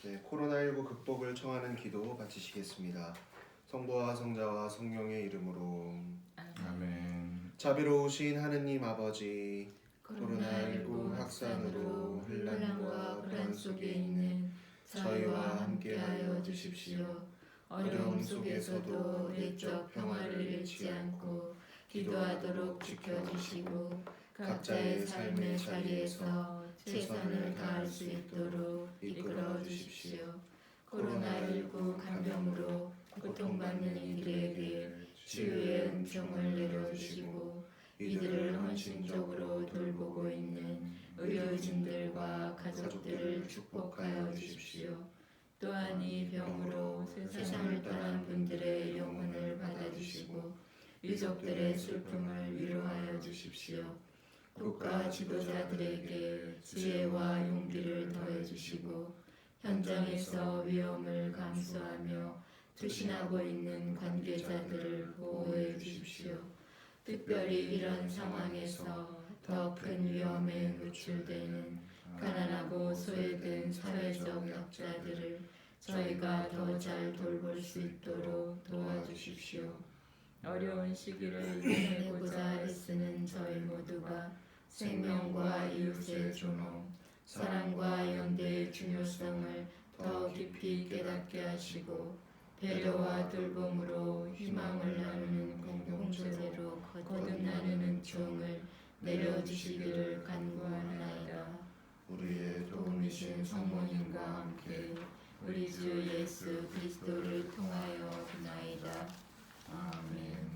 네, 코로나19 극복을 청하는 기도 바치시겠습니다. 성부와 성자와 성령의 이름으로. 아멘. 자비로우신 하느님 아버지, 코로나19 확산으로 혼란과 불안 속에 있는 저희와 함께하여 주십시오. 어려움 속에서도 내적 평화를 잃지 않고 기도하도록 지켜주시고 각자의 삶의 자리에서 최선을 다할 수 있도록 이끌어 주십시오. 코로나19 간병으로 고통받는 이들에게 치유의 은총을 내려주시고 이들을 헌신적으로 돌보고 있는 의료진들과 가족들을 축복하여 주십시오. 또한 이 병으로 세상을 떠난 분들의 영혼을 받아주시고 유족들의 슬픔을 위로하여 주십시오. 국가 지도자들에게 지혜와 용기를 더해 주시고 현장에서 위험을 감수하며 투신하고 있는 관계자들을 보호해 주십시오. 특별히 이런 상황에서 더 큰 위험에 노출되는 가난하고 소외된 사회적 약자들을 저희가 더 잘 돌볼 수 있도록 도와주십시오. 어려운 시기를 이겨내고자 애쓰는 저희 모두가 생명과 이웃의 존엄, 사랑과 연대의 중요성을 더 깊이 깨닫게 하시고 배려와 돌봄으로 희망을 나누는 공동체로 거듭나는 은총을 내려주시기를 간구하나이다. 우리의 도움이신 성모님과 함께 우리 주 예수 그리스도를 통하여 비나이다. 아멘.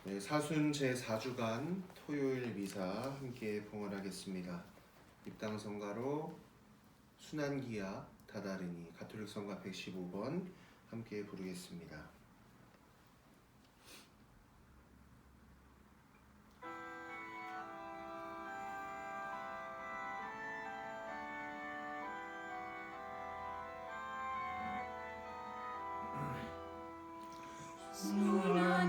네, 사순 제4주간 토요일 미사 함께 봉헌하겠습니다. 입당 성가로 순환기야 다다르니 가톨릭 성가 115번 함께 부르겠습니다.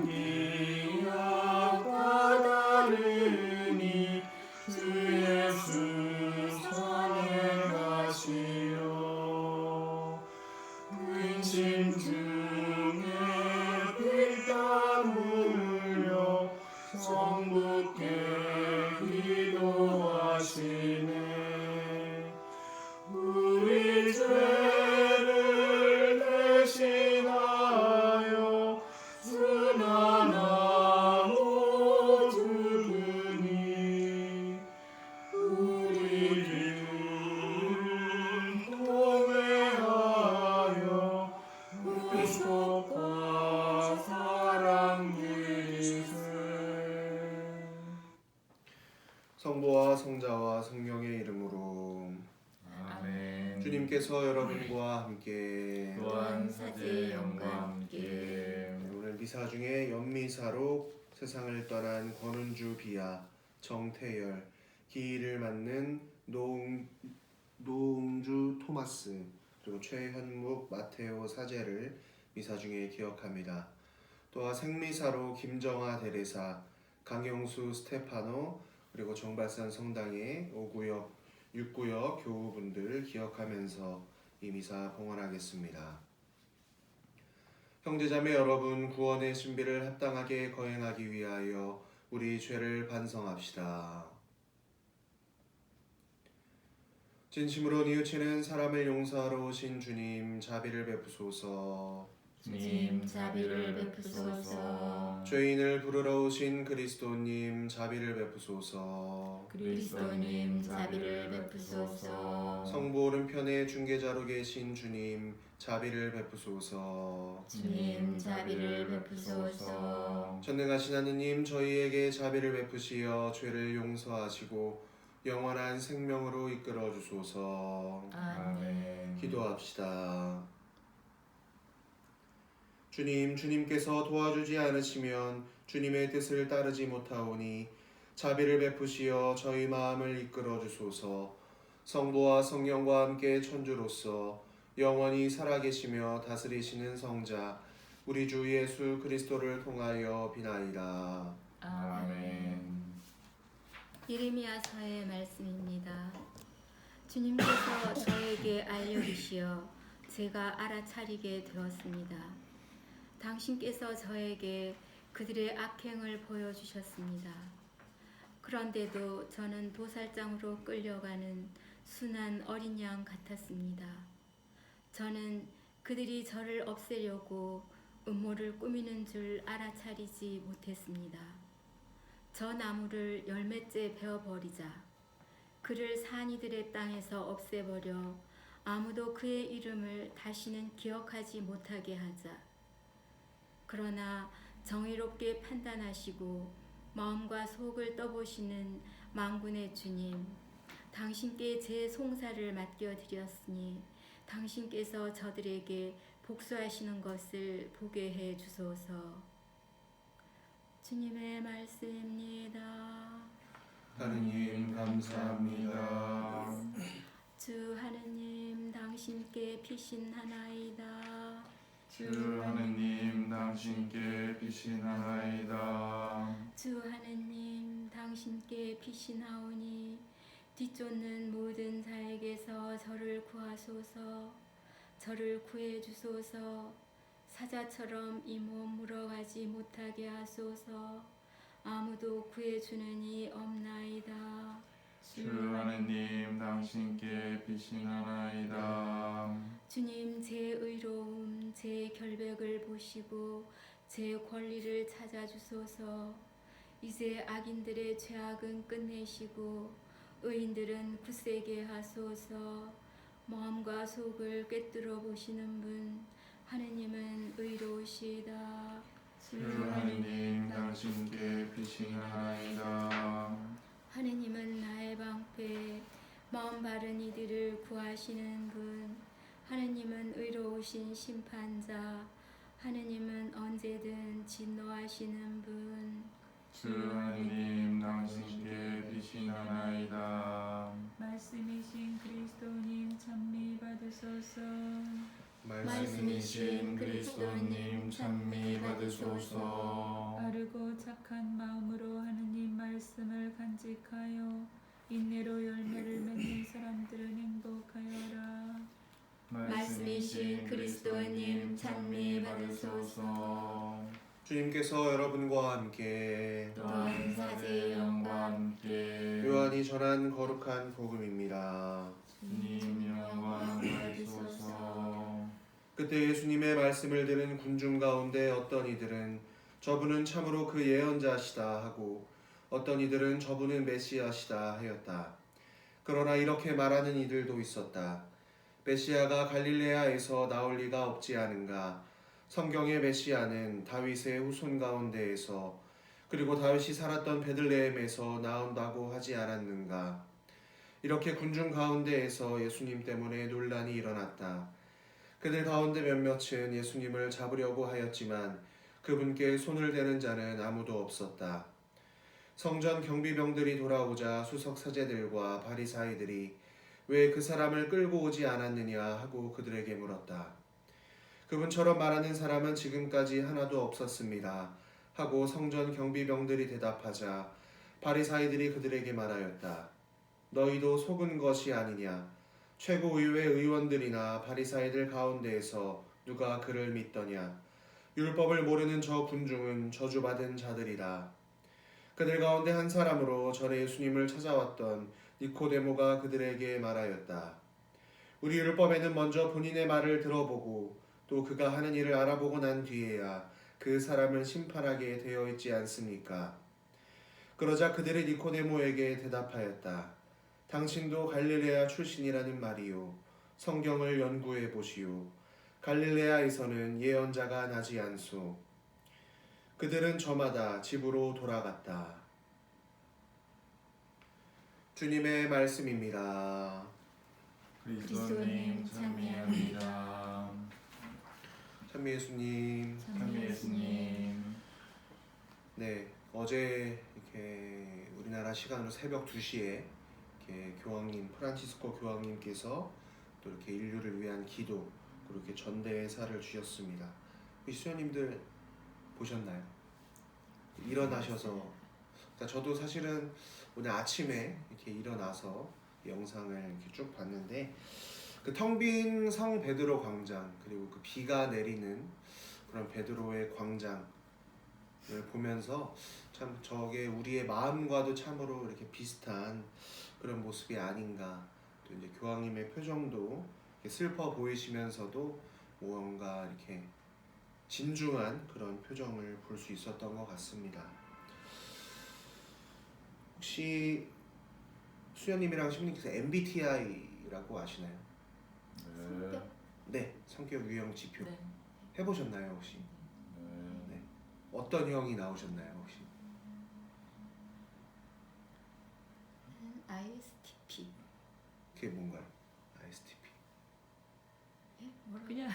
순환기야 다다르니 주 예수 선행하시오. 근심 중에 피땀 흘려 성부께 기도하시네. 우리 죄를 대신하여 순환하오 주분이 우리를 공회하여 구속과 사랑 주이세. 성부와 성자와 성령의 이름으로. 아멘. 주님께서 여러분과 함께 또한 사제의 영과 함께 오늘 미사 중에 연미사로 세상을 떠난 권은주 비아, 정태열, 기일을 맡는 노웅주 토마스, 그리고 최현묵 마테오 사제를 미사 중에 기억합니다. 또한 생미사로 김정아 대레사, 강영수 스테파노, 그리고 정발산 성당의 5구역, 6구역 교우분들 기억하면서 이 미사 봉헌하겠습니다. 형제자매 여러분, 구원의 신비를 합당하게 거행하기 위하여 우리 죄를 반성합시다. 진심으로 뉘우치는 사람을 용서하러 오신 주님, 자비를 베푸소서. 주님 자비를 베푸소서. 죄인을 부르러 오신 그리스도님, 자비를 베푸소서. 그리스도님 자비를 베푸소서. 성부 오른편에 중개자로 계신 주님, 자비를 베푸소서. 주님 자비를 베푸소서. 전능하신 하느님, 저희에게 자비를 베푸시어 죄를 용서하시고 영원한 생명으로 이끌어 주소서. 아멘. 기도합시다. 주님께서 도와주지 않으시면 주님의 뜻을 따르지 못하오니 자비를 베푸시어 저희 마음을 이끌어 주소서. 성부와 성령과 함께 천주로서 영원히 살아계시며 다스리시는 성자 우리 주 예수 그리스도를 통하여 비나이다. 아멘. 예레미야서의 말씀입니다. 주님께서 저에게 알려 주시어 제가 알아차리게 되었습니다. 당신께서 저에게 그들의 악행을 보여주셨습니다. 그런데도 저는 도살장으로 끌려가는 순한 어린 양 같았습니다. 저는 그들이 저를 없애려고 음모를 꾸미는 줄 알아차리지 못했습니다. 저 나무를 열매째 베어버리자, 그를 산이들의 땅에서 없애버려 아무도 그의 이름을 다시는 기억하지 못하게 하자. 그러나 정의롭게 판단하시고 마음과 속을 떠보시는 만군의 주님, 당신께 제 송사를 맡겨드렸으니 당신께서 저들에게 복수하시는 것을 보게 해 주소서. 주님의 말씀입니다. 하느님 감사합니다. 주 하느님, 당신께 피신하나이다. 주 하느님 당신께 피신하나이다. 주 하느님, 당신께 피신하오니 뒤쫓는 모든 자에게서 저를 구하소서. 저를 구해 주소서. 사자처럼 이 몸 물어가지 못하게 하소서. 아무도 구해 주는 이 없나이다. 주 하느님 당신께 피신하나이다. 주님, 제 의로움, 제 결백을 보시고 제 권리를 찾아주소서. 이제 악인들의 죄악은 끝내시고 의인들은 굳세게 하소서. 마음과 속을 꿰뚫어 보시는 분, 하느님은 의로우시다. 주 하느님 당신께 피신하나이다. 하느님은 나의 방패, 마음 바른 이들을 구하시는 분, 하느님은 의로우신 심판자, 하느님은 언제든 진노하시는 분. 주 하느님 당신께 피신하나이다. 말씀이신 그리스도님 찬미 받으소서. 말씀이신 그리스도님 찬미 받으소서. 바르고 착한 마음으로 하느님 말씀을 간직하여 인내로 열매를 맺는 사람들은 행복하여라. 말씀이신 그리스도님 찬미 받으소서. 주님께서 여러분과 함께 또한 사제의 영과 함께 요한이 전한 거룩한 복음입니다. 주님 영광 받으소서. 그때 예수님의 말씀을 들은 군중 가운데 어떤 이들은 저분은 참으로 그 예언자시다 하고 어떤 이들은 저분은 메시아시다 하였다. 그러나 이렇게 말하는 이들도 있었다. 메시아가 갈릴레아에서 나올 리가 없지 않은가. 성경의 메시아는 다윗의 후손 가운데에서 그리고 다윗이 살았던 베들레헴에서 나온다고 하지 않았는가. 이렇게 군중 가운데에서 예수님 때문에 논란이 일어났다. 그들 가운데 몇몇은 예수님을 잡으려고 하였지만 그분께 손을 대는 자는 아무도 없었다. 성전 경비병들이 돌아오자 수석 사제들과 바리사이들이 왜 그 사람을 끌고 오지 않았느냐 하고 그들에게 물었다. 그분처럼 말하는 사람은 지금까지 하나도 없었습니다 하고 성전 경비병들이 대답하자 바리사이들이 그들에게 말하였다. 너희도 속은 것이 아니냐. 최고의회 의원들이나 바리사이들 가운데에서 누가 그를 믿더냐. 율법을 모르는 저 군중은 저주받은 자들이다. 그들 가운데 한 사람으로 전에 예수님을 찾아왔던 니코데모가 그들에게 말하였다. 우리 율법에는 먼저 본인의 말을 들어보고 또 그가 하는 일을 알아보고 난 뒤에야 그 사람을 심판하게 되어 있지 않습니까? 그러자 그들이 니코데모에게 대답하였다. 당신도 갈릴레아 출신이라는 말이요. 성경을 연구해 보시오. 갈릴레아에서는 예언자가 나지 않소. 그들은 저마다 집으로 돌아갔다. 주님의 말씀입니다. 그리스도님 찬미합니다. 찬미 예수님. 찬미 예수님. 네, 어제 이렇게 우리나라 시간으로 새벽 2시에 이렇게 교황님 프란치스코 교황님께서 또 이렇게 인류를 위한 기도 그리고 이렇게 전대사를 주셨습니다. 우리 수녀님들 보셨나요? 일어나셔서 그러니까 저도 사실은 오늘 아침에 이렇게 일어나서 영상을 이렇게 쭉 봤는데 그 텅 빈 성 베드로 광장, 그리고 그 비가 내리는 그런 베드로의 광장을 보면서 참 저게 우리의 마음과도 참으로 이렇게 비슷한 그런 모습이 아닌가. 또 이제 교황님의 표정도 이렇게 슬퍼 보이시면서도 뭔가 이렇게 진중한 그런 표정을 볼 수 있었던 것 같습니다. 혹시 수연님이랑 심님께서 MBTI라고 아시나요? 네. 네, 성격 유형 지표 네. 해보셨나요 혹시? 네. 어떤 형이 나오셨나요 혹시? ISTP. 그게 뭔가요? ISTP. 예? 뭐라고? 그냥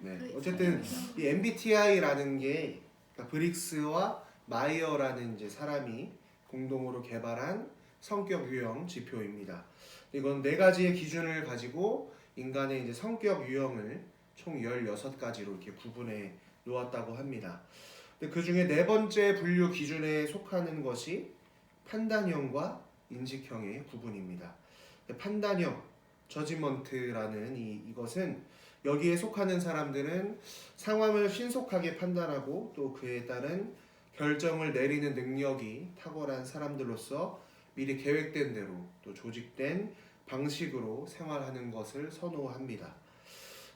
네, 그 어쨌든 이 MBTI라는 게 그러니까 브릭스와 마이어라는 이제 사람이 공동으로 개발한 성격 유형 지표입니다. 이건 4가지의 기준을 가지고 인간의 이제 성격 유형을 총 16가지로 이렇게 구분해 놓았다고 합니다. 근데 그 중에 4번째 분류 기준에 속하는 것이 판단형과 인식형의 구분입니다. 판단형, 저지먼트라는 이것은 여기에 속하는 사람들은 상황을 신속하게 판단하고 또 그에 따른 결정을 내리는 능력이 탁월한 사람들로서 미리 계획된 대로 또 조직된 방식으로 생활하는 것을 선호합니다.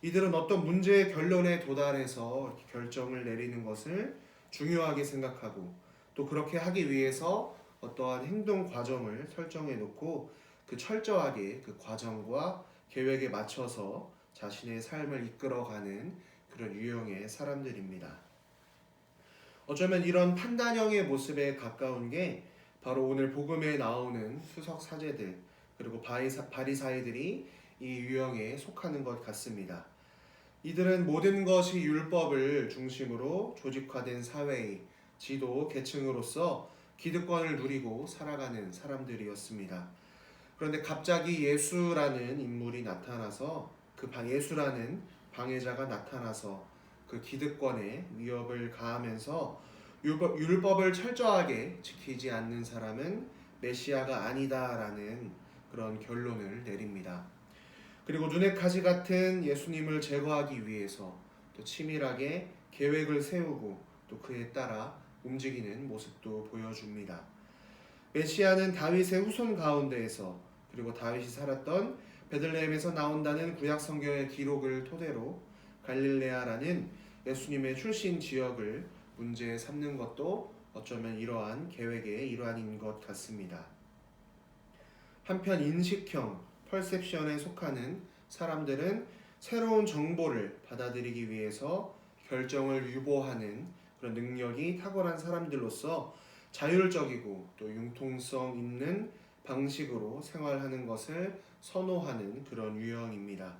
이들은 어떤 문제의 결론에 도달해서 이렇게 결정을 내리는 것을 중요하게 생각하고 또 그렇게 하기 위해서 어떠한 행동 과정을 설정해 놓고 그 철저하게 그 과정과 계획에 맞춰서 자신의 삶을 이끌어가는 그런 유형의 사람들입니다. 어쩌면 이런 판단형의 모습에 가까운 게 바로 오늘 복음에 나오는 수석 사제들 그리고 바리사이들이 이 유형에 속하는 것 같습니다. 이들은 모든 것이 율법을 중심으로 조직화된 사회의 지도 계층으로서 기득권을 누리고 살아가는 사람들이었습니다. 그런데 갑자기 예수라는 인물이 나타나서 예수라는 방해자가 나타나서 그 기득권에 위협을 가하면서 율법을 철저하게 지키지 않는 사람은 메시아가 아니다라는 그런 결론을 내립니다. 그리고 눈의 가시 같은 예수님을 제거하기 위해서 또 치밀하게 계획을 세우고 또 그에 따라 움직이는 모습도 보여줍니다. 메시아는 다윗의 후손 가운데에서 그리고 다윗이 살았던 베들레헴에서 나온다는 구약 성경의 기록을 토대로 갈릴레아라는 예수님의 출신 지역을 문제 삼는 것도 어쩌면 이러한 계획의 일환인 것 같습니다. 한편 인식형, 퍼셉션에 속하는 사람들은 새로운 정보를 받아들이기 위해서 결정을 유보하는 그런 능력이 탁월한 사람들로서 자율적이고 또 융통성 있는 방식으로 생활하는 것을 선호하는 그런 유형입니다.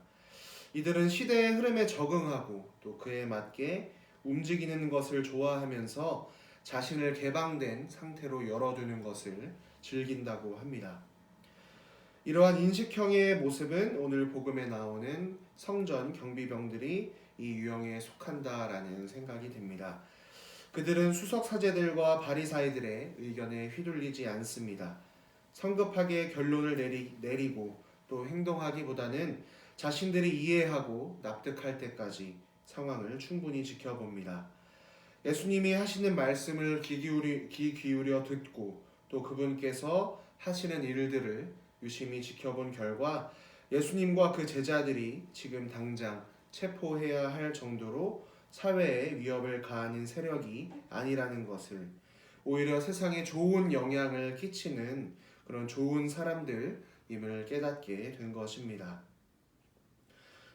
이들은 시대의 흐름에 적응하고 또 그에 맞게 움직이는 것을 좋아하면서 자신을 개방된 상태로 열어두는 것을 즐긴다고 합니다. 이러한 인식형의 모습은 오늘 복음에 나오는 성전 경비병들이 이 유형에 속한다라는 생각이 듭니다. 그들은 수석 사제들과 바리사이들의 의견에 휘둘리지 않습니다. 성급하게 결론을 내리고 또 행동하기보다는 자신들이 이해하고 납득할 때까지 상황을 충분히 지켜봅니다. 예수님이 하시는 말씀을 귀 기울여 듣고 또 그분께서 하시는 일들을 유심히 지켜본 결과 예수님과 그 제자들이 지금 당장 체포해야 할 정도로 사회에 위협을 가하는 세력이 아니라는 것을, 오히려 세상에 좋은 영향을 끼치는 그런 좋은 사람들임을 깨닫게 된 것입니다.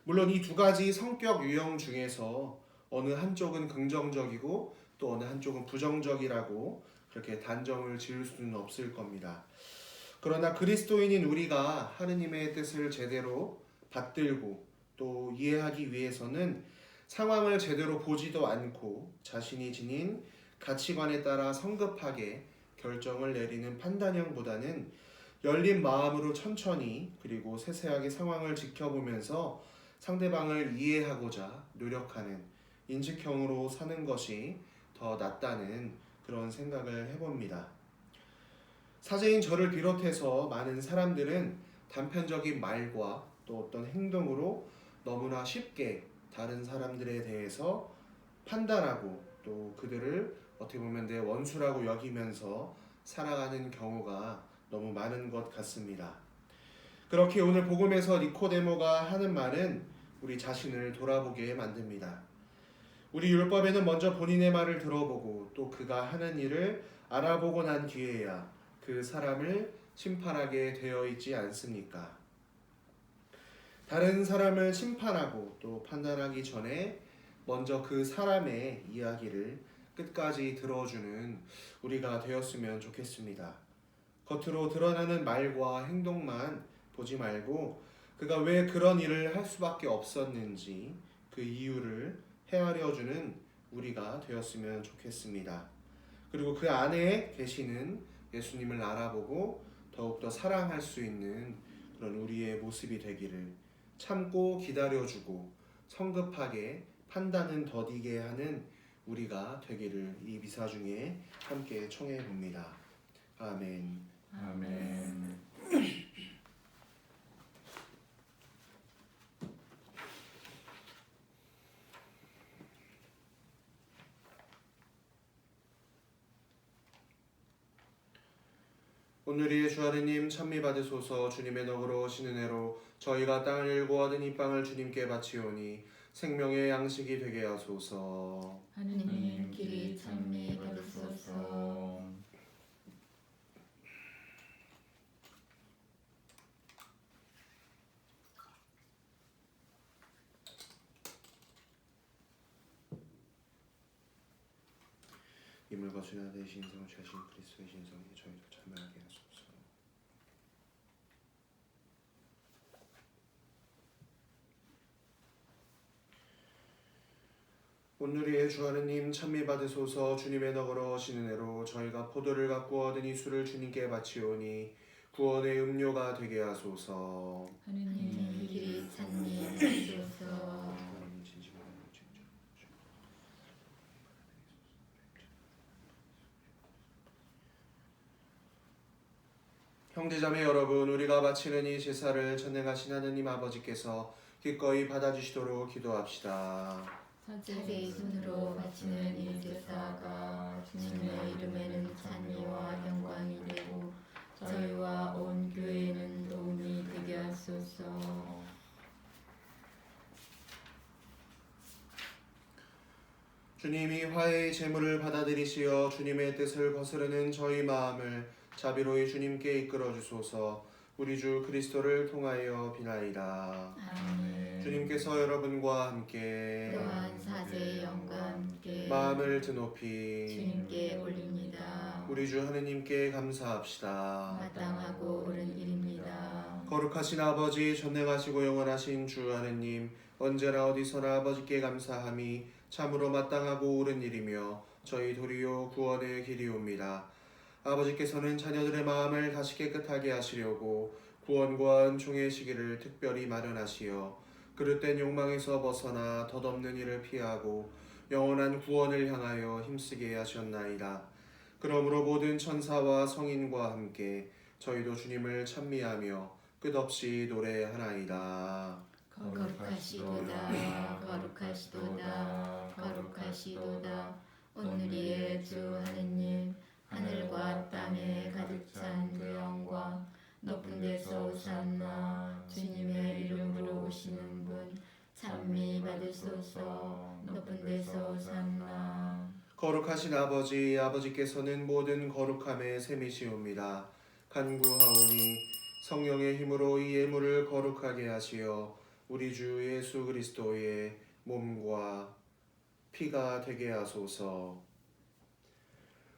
물론 이 2가지 성격 유형 중에서 어느 한쪽은 긍정적이고 또 어느 한쪽은 부정적이라고 그렇게 단정을 지을 수는 없을 겁니다. 그러나 그리스도인인 우리가 하느님의 뜻을 제대로 받들고 또 이해하기 위해서는 상황을 제대로 보지도 않고 자신이 지닌 가치관에 따라 성급하게 결정을 내리는 판단형보다는 열린 마음으로 천천히 그리고 세세하게 상황을 지켜보면서 상대방을 이해하고자 노력하는 인식형으로 사는 것이 더 낫다는 그런 생각을 해봅니다. 사제인 저를 비롯해서 많은 사람들은 단편적인 말과 또 어떤 행동으로 너무나 쉽게 다른 사람들에 대해서 판단하고 또 그들을 어떻게 보면 내 원수라고 여기면서 살아가는 경우가 너무 많은 것 같습니다. 그렇게 오늘 복음에서 니코데모가 하는 말은 우리 자신을 돌아보게 만듭니다. 우리 율법에는 먼저 본인의 말을 들어보고 또 그가 하는 일을 알아보고 난 뒤에야 그 사람을 심판하게 되어 있지 않습니까? 다른 사람을 심판하고 또 판단하기 전에 먼저 그 사람의 이야기를 끝까지 들어주는 우리가 되었으면 좋겠습니다. 겉으로 드러나는 말과 행동만 보지 말고 그가 왜 그런 일을 할 수밖에 없었는지 그 이유를 헤아려주는 우리가 되었으면 좋겠습니다. 그리고 그 안에 계시는 예수님을 알아보고 더욱더 사랑할 수 있는 그런 우리의 모습이 되기를, 참고 기다려주고 성급하게 판단은 더디게 하는 우리가 되기를 이 미사 중에 함께 청해 봅니다. 아멘. 아멘. 오늘의 주 하느님 찬미 받으소서. 주님의 너그러우신 은혜로 저희가 땅을 일고 얻은 이 빵을 주님께 바치오니 생명의 양식이 되게 하소서. 하느님 길이 찬미 받으소서. 이물과 수나 되신 신성을 자신 그리스도의 신성에 저희도 참여하게 하소서. 오늘의 주 하느님 찬미 받으소서. 주님의 너그러우신 은혜로 저희가 포도를 갖고 얻은 이 술을 주님께 바치오니 구원의 음료가 되게 하소서. 하느님 길이 찬미 받으소서. 하나님 진심으로 진정. 형제자매 여러분, 우리가 바치는 이 제사를 전능하신 하느님 아버지께서 기꺼이 받아주시도록 기도합시다. 자세히 손으로 바치는 이 제사가 주님의 이름에는 찬미와 영광이 되고 저희와 온 교회는 도움이 되게 하소서. 주님이 화해의 제물을 받아들이시어 주님의 뜻을 거스르는 저희 마음을 자비로이 주님께 이끌어 주소서. 우리 주 그리스도를 통하여 비나이다. 아멘. 주님께서 여러분과 함께 또한 사제의 영과 함께 마음을 드높이 주님께 올립니다. 우리 주 하느님께 감사합시다. 마땅하고 옳은 일입니다. 거룩하신 아버지, 전능하시고 영원하신 주 하느님, 언제나 어디서나 아버지께 감사함이 참으로 마땅하고 옳은 일이며 저희 도리요 구원의 길이옵니다. 아버지께서는 자녀들의 마음을 다시 깨끗하게 하시려고 구원과 은총의 시기를 특별히 마련하시어 그릇된 욕망에서 벗어나 덧없는 일을 피하고 영원한 구원을 향하여 힘쓰게 하셨나이다. 그러므로 모든 천사와 성인과 함께 저희도 주님을 찬미하며 끝없이 노래하나이다. 거룩하시도다 거룩하시도다 거룩하시도다. 오늘의 주 하느님, 하늘과 땅에 가득 찬 그 영광, 높은 데서 오산나. 주님의 이름으로 오시는 분 찬미 받으소서. 높은 데서 오산나. 거룩하신 아버지, 아버지께서는 모든 거룩함의 셈이시옵니다. 간구하오니 성령의 힘으로 이 예물을 거룩하게 하시어 우리 주 예수 그리스도의 몸과 피가 되게 하소서.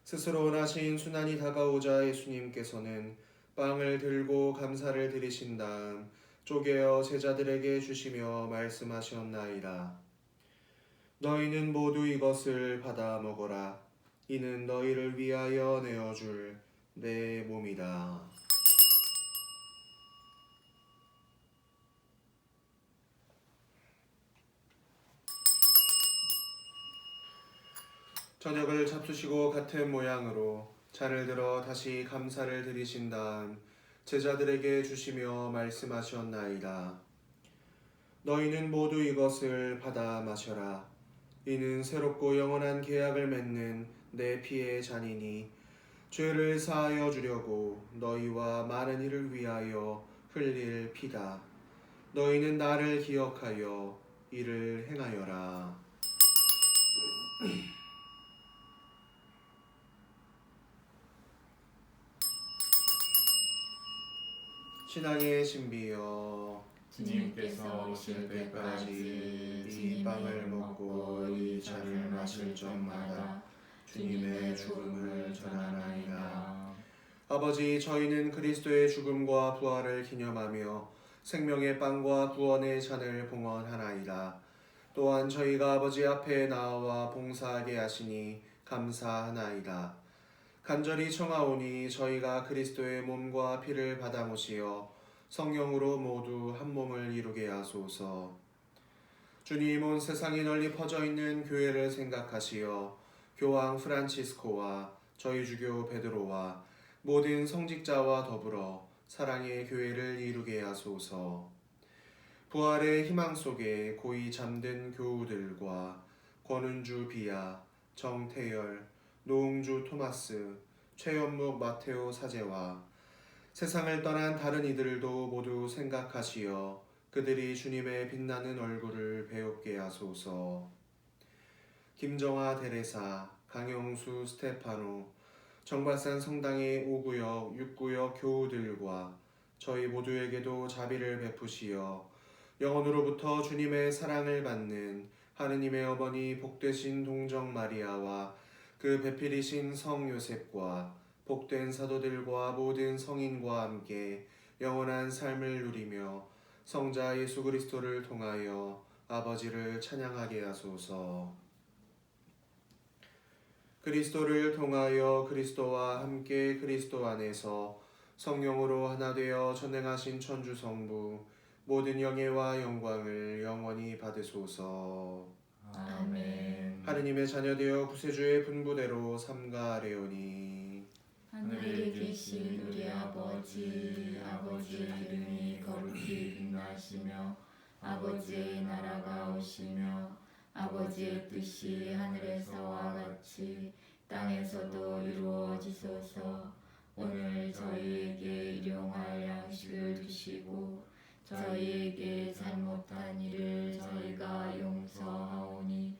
스스로 원하신 순환이 다가오자 예수님께서는 빵을 들고 감사를 드리신 다음 쪼개어 제자들에게 주시며 말씀하셨나이다. 너희는 모두 이것을 받아 먹어라. 이는 너희를 위하여 내어줄 내 몸이다. 저녁을 잡수시고 같은 모양으로 잔을 들어 다시 감사를 드리신 다음 제자들에게 주시며 말씀하셨나이다. 너희는 모두 이것을 받아 마셔라. 이는 새롭고 영원한 계약을 맺는 내 피의 잔이니 죄를 사하여 주려고 너희와 많은 이를 위하여 흘릴 피다. 너희는 나를 기억하여 이를 행하여라. 신앙의 신비여, 주님께서 오실 때까지 이 빵을 먹고 이 잔을 마실 적마다 주님의 죽음을 전하나이다. 아버지, 저희는 그리스도의 죽음과 부활을 기념하며 생명의 빵과 구원의 잔을 봉헌하나이다. 또한 저희가 아버지 앞에 나와 봉사하게 하시니 감사하나이다. 간절히 청하오니 저희가 그리스도의 몸과 피를 받아 모시어 성령으로 모두 한 몸을 이루게 하소서. 주님, 온 세상에 널리 퍼져 있는 교회를 생각하시어 교황 프란치스코와 저희 주교 베드로와 모든 성직자와 더불어 사랑의 교회를 이루게 하소서. 부활의 희망 속에 고이 잠든 교우들과 권은주 비아, 정태열, 노웅주 토마스, 최연묵 마테오 사제와 세상을 떠난 다른 이들도 모두 생각하시어 그들이 주님의 빛나는 얼굴을 배웁게 하소서. 김정아 데레사, 강영수 스테파노, 정발산 성당의 5구역, 6구역 교우들과 저희 모두에게도 자비를 베푸시어 영원으로부터 주님의 사랑을 받는 하느님의 어머니 복되신 동정 마리아와 그 배필이신 성 요셉과 복된 사도들과 모든 성인과 함께 영원한 삶을 누리며 성자 예수 그리스도를 통하여 아버지를 찬양하게 하소서. 그리스도를 통하여 그리스도와 함께 그리스도 안에서 성령으로 하나 되어 전행하신 천주 성부 모든 영예와 영광을 영원히 받으소서. 아멘. 하느님의 자녀되어 구세주의 분부대로 삼가하려니 하늘에 계신 우리 아버지, 아버지의 이름이 거룩히 빛나시며 아버지의 나라가 오시며 아버지의 뜻이 하늘에서와 같이 땅에서도 이루어지소서. 오늘 저희에게 일용할 양식을 주시고 저희에게 잘못한 일을 저희가 용서하오니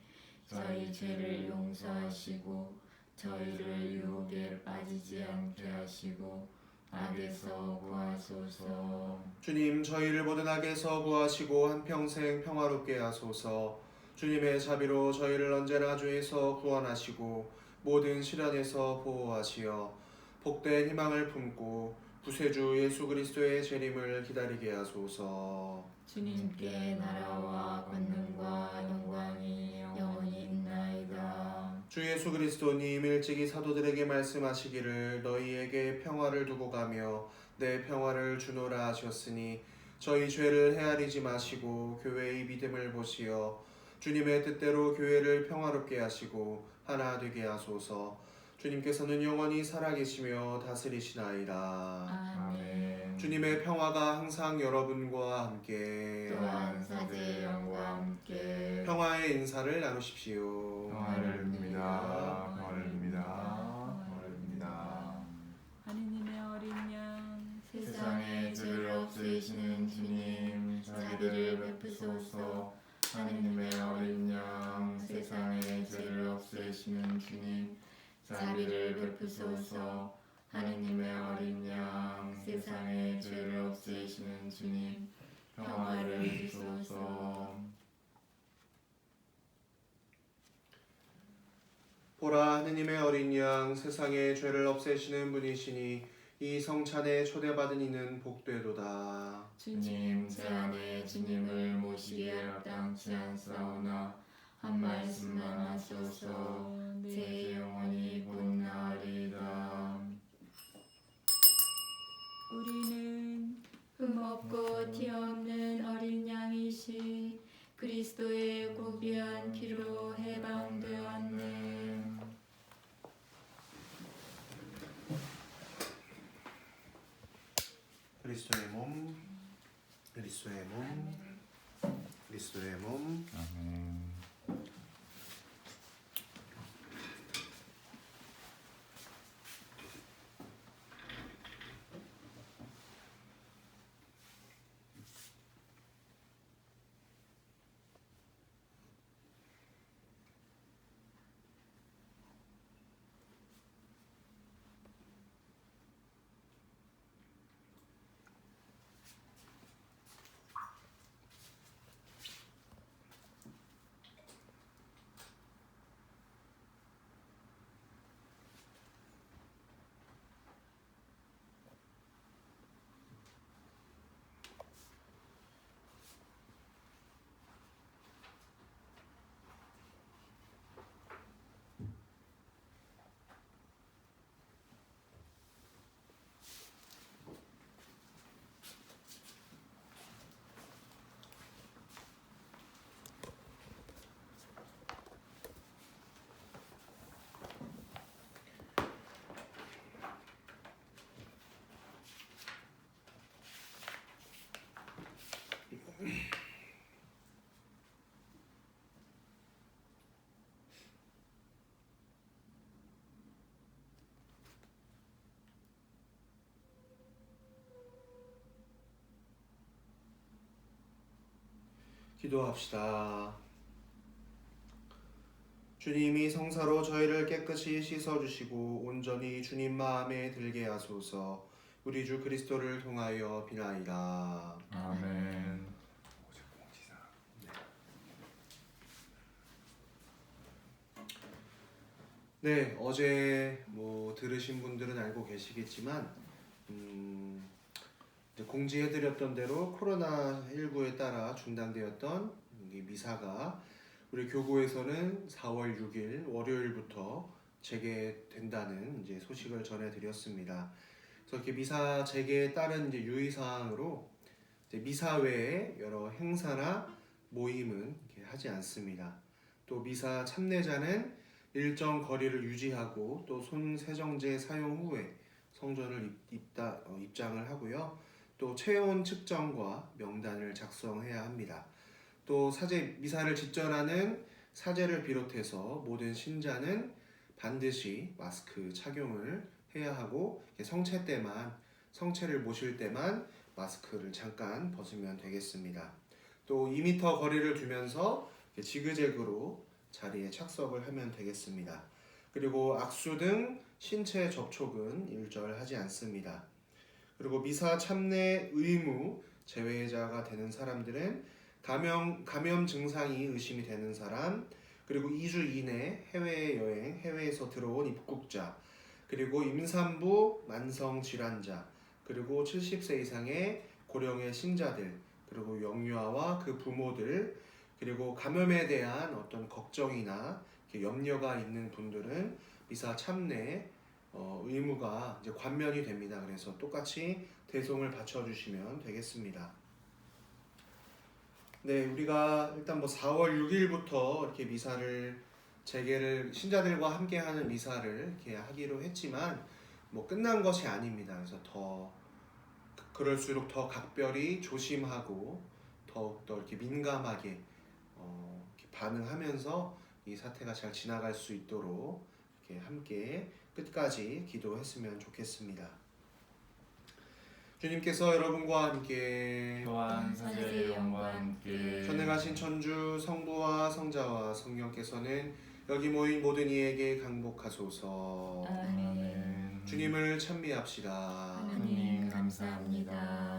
저희 죄를 용서하시고 저희를 유혹에 빠지지 않게 하시고 악에서 구하소서. 주님, 저희를 모든 악에서 구하시고 한평생 평화롭게 하소서. 주님의 자비로 저희를 언제나 죄에서 구원하시고 모든 시련에서 보호하시어 복된 희망을 품고 구세주 예수 그리스도의 재림을 기다리게 하소서. 주님께 나라와 권능과 영광이 영원히 있나이다. 주 예수 그리스도님, 일찍이 사도들에게 말씀하시기를 너희에게 평화를 두고 가며 내 평화를 주노라 하셨으니 저희 죄를 헤아리지 마시고 교회의 믿음을 보시어 주님의 뜻대로 교회를 평화롭게 하시고 하나 되게 하소서. 주님께서는 영원히 살아계시며 다스리시나이다. 아멘. 주님의 평화가 항상 여러분과 함께 또한 사제의 영과 함께 평화의 인사를 나누십시오. 평화를 빕니다. 평화를 빕니다. 평화를 빕니다. 하느님의 어린 양 세상의 죄를 없애시는 주님 자비를 베푸소서. 하느님의 어린 양 세상의 죄를 없애시는 주님 자비를 베푸소서. 하느님의 어린 양 세상의 죄를 없애시는 주님 평화를 주소서. 보라, 하느님의 어린 양 세상의 죄를 없애시는 분이시니 이 성찬에 초대받은 이는 복되도다. 주님 제 안에 주님을 모시기에 합당치 않사오나 한 말씀만 하소서. 제 영혼이 곧 나으리이다. 우리는 흠없고 티없는 어린 양이시 그리스도의 고귀한 피로 해방되었네. 그리스도의 몸, 그리스도의 몸. 그리스도의 몸. 아멘. 기도합시다. 주님이 성사로 저희를 깨끗이 씻어주시고 온전히 주님 마음에 들게 하소서. 우리 주 그리스도를 통하여 비나이다. 아멘. 네, 어제 들으신 분들은 알고 계시겠지만 이제 공지해드렸던 대로 코로나19에 따라 중단되었던 이 미사가 우리 교구에서는 4월 6일 월요일부터 재개된다는 이제 소식을 전해드렸습니다. 그래서 이렇게 미사 재개에 따른 이제 유의사항으로 이제 미사 외에 여러 행사나 모임은 이렇게 하지 않습니다. 또 미사 참례자는 일정 거리를 유지하고 또 손 세정제 사용 후에 성전을 입장을 하고요. 또 체온 측정과 명단을 작성해야 합니다. 또 미사를 집전하는 사제를 비롯해서 모든 신자는 반드시 마스크 착용을 해야 하고 성체를 모실 때만 마스크를 잠깐 벗으면 되겠습니다. 또 2m 거리를 두면서 지그재그로 자리에 착석을 하면 되겠습니다. 그리고 악수 등 신체 접촉은 일절하지 않습니다. 그리고 미사 참례 의무 제외자가 되는 사람들은 감염 증상이 의심이 되는 사람, 그리고 2주 이내 해외여행, 해외에서 들어온 입국자, 그리고 임산부, 만성 질환자, 그리고 70세 이상의 고령의 신자들, 그리고 영유아와 그 부모들, 그리고 감염에 대한 어떤 걱정이나 염려가 있는 분들은 미사 참례 의무가 이제 관면이 됩니다. 그래서 똑같이 대송을 바쳐주시면 되겠습니다. 네, 우리가 일단 4월 6일부터 이렇게 미사를 재개를 신자들과 함께하는 미사를 이렇게 하기로 했지만 끝난 것이 아닙니다. 그래서 그럴수록 더 각별히 조심하고 더욱더 이렇게 민감하게 이렇게 반응하면서 이 사태가 잘 지나갈 수 있도록 이렇게 함께 끝까지 기도했으면 좋겠습니다. 주님께서 여러분과 함께 또한 사제의 영과 함께 전능하신 천주 성부와 성자와 성령께서는 여기 모인 모든 이에게 강복하소서. 아멘. 주님을 찬미합시다. 하나님 감사합니다.